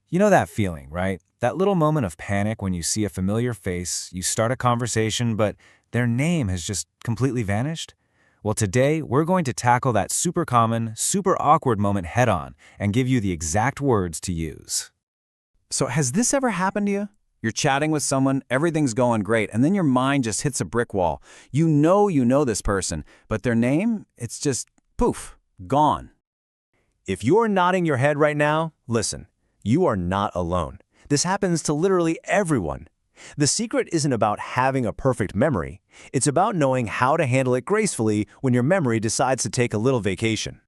You know that feeling, right? That little moment of panic when you see a familiar face, you start a conversation, but their name has just completely vanished? Well, today we're going to tackle that super common, super awkward moment head on and give you the exact words to use. So has this ever happened to you? You're chatting with someone, everything's going great, and then your mind just hits a brick wall. You know this person, but their name, it's just poof, gone. If you're nodding your head right now, listen, you are not alone. This happens to literally everyone. The secret isn't about having a perfect memory. It's about knowing how to handle it gracefully when your memory decides to take a little vacation.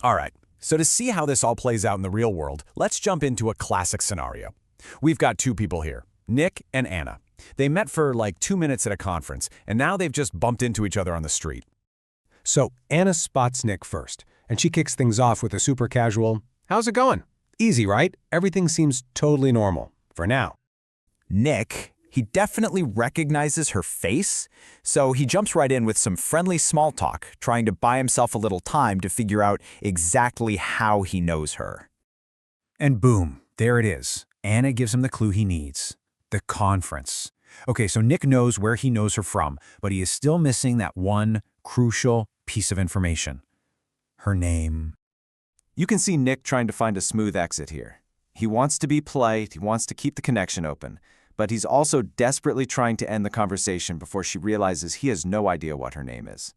All right, so to see how this all plays out in the real world, let's jump into a classic scenario. We've got two people here, Nick and Anna. They met for like 2 minutes at a conference, and now they've just bumped into each other on the street. So Anna spots Nick first, and she kicks things off with a super casual, "How's it going?" Easy, right? Everything seems totally normal, for now. Nick, he definitely recognizes her face, so he jumps right in with some friendly small talk, trying to buy himself a little time to figure out exactly how he knows her. And boom, there it is. Anna gives him the clue he needs. The conference. Okay, so Nick knows where he knows her from, but he is still missing that one crucial piece of information. Her name. You can see Nick trying to find a smooth exit here. He wants to be polite, he wants to keep the connection open, but he's also desperately trying to end the conversation before she realizes he has no idea what her name is.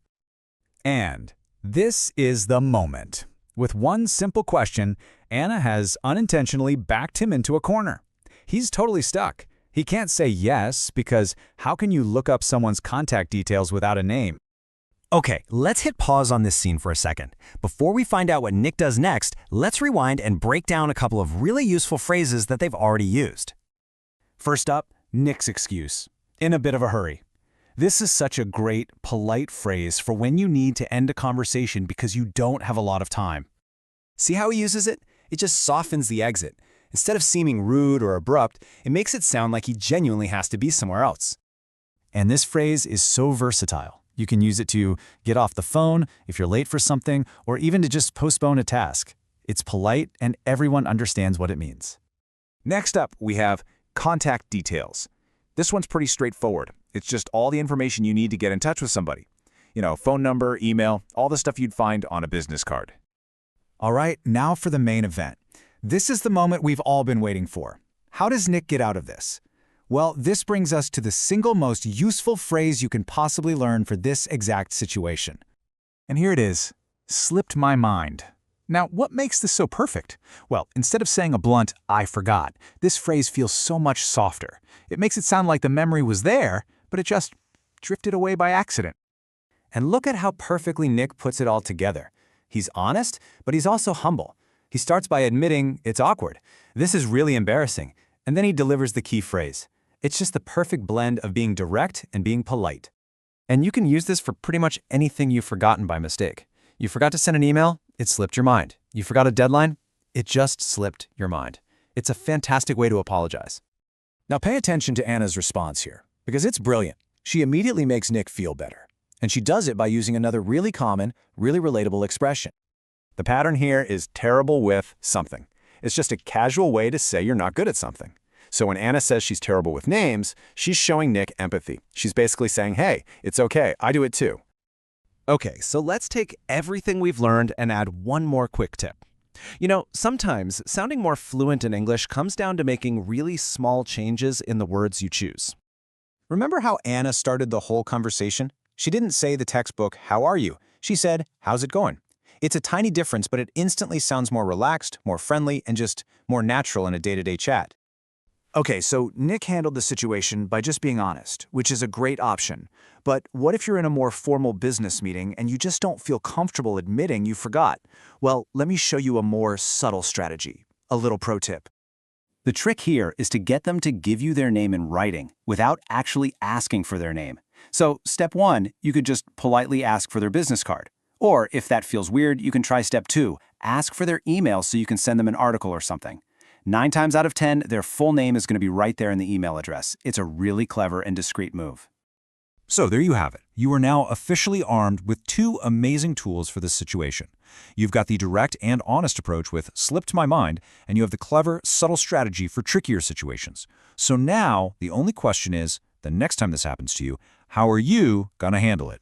And this is the moment. With one simple question, Anna has unintentionally backed him into a corner. He's totally stuck. He can't say yes because how can you look up someone's contact details without a name? Okay, let's hit pause on this scene for a second. Before we find out what Nick does next, let's rewind and break down a couple of really useful phrases that they've already used. First up, Nick's excuse. In a bit of a hurry. This is such a great, polite phrase for when you need to end a conversation because you don't have a lot of time. See how he uses it? It just softens the exit. Instead of seeming rude or abrupt, it makes it sound like he genuinely has to be somewhere else. And this phrase is so versatile. You can use it to get off the phone if you're late for something, or even to just postpone a task. It's polite and everyone understands what it means. Next up, we have contact details. This one's pretty straightforward. It's just all the information you need to get in touch with somebody. You know, phone number, email, all the stuff you'd find on a business card. All right, now for the main event. This is the moment we've all been waiting for. How does Nick get out of this? Well, this brings us to the single most useful phrase you can possibly learn for this exact situation. And here it is, slipped my mind. Now, what makes this so perfect? Well, instead of saying a blunt, "I forgot," this phrase feels so much softer. It makes it sound like the memory was there, but it just drifted away by accident. And look at how perfectly Nick puts it all together. He's honest, but he's also humble. He starts by admitting it's awkward. This is really embarrassing. And then he delivers the key phrase. It's just the perfect blend of being direct and being polite. And you can use this for pretty much anything you've forgotten by mistake. You forgot to send an email? It slipped your mind. You forgot a deadline? It just slipped your mind. It's a fantastic way to apologize. Now pay attention to Anna's response here, because it's brilliant. She immediately makes Nick feel better. And she does it by using another really common, really relatable expression. The pattern here is terrible with something. It's just a casual way to say you're not good at something. So when Anna says she's terrible with names, she's showing Nick empathy. She's basically saying, hey, it's okay, I do it too. Okay, so let's take everything we've learned and add one more quick tip. You know, sometimes sounding more fluent in English comes down to making really small changes in the words you choose. Remember how Anna started the whole conversation? She didn't say the textbook, "How are you?" She said, "How's it going?" It's a tiny difference, but it instantly sounds more relaxed, more friendly, and just more natural in a day-to-day chat. Okay, so Nick handled the situation by just being honest, which is a great option. But what if you're in a more formal business meeting and you just don't feel comfortable admitting you forgot? Well, let me show you a more subtle strategy. A little pro tip. The trick here is to get them to give you their name in writing without actually asking for their name. So step 1, you could just politely ask for their business card. Or if that feels weird, you can try step 2, ask for their email so you can send them an article or something. 9 times out of 10, their full name is going to be right there in the email address. It's a really clever and discreet move. So there you have it. You are now officially armed with two amazing tools for this situation. You've got the direct and honest approach with "slipped my mind," and you have the clever, subtle strategy for trickier situations. So now, the only question is, the next time this happens to you, how are you gonna handle it?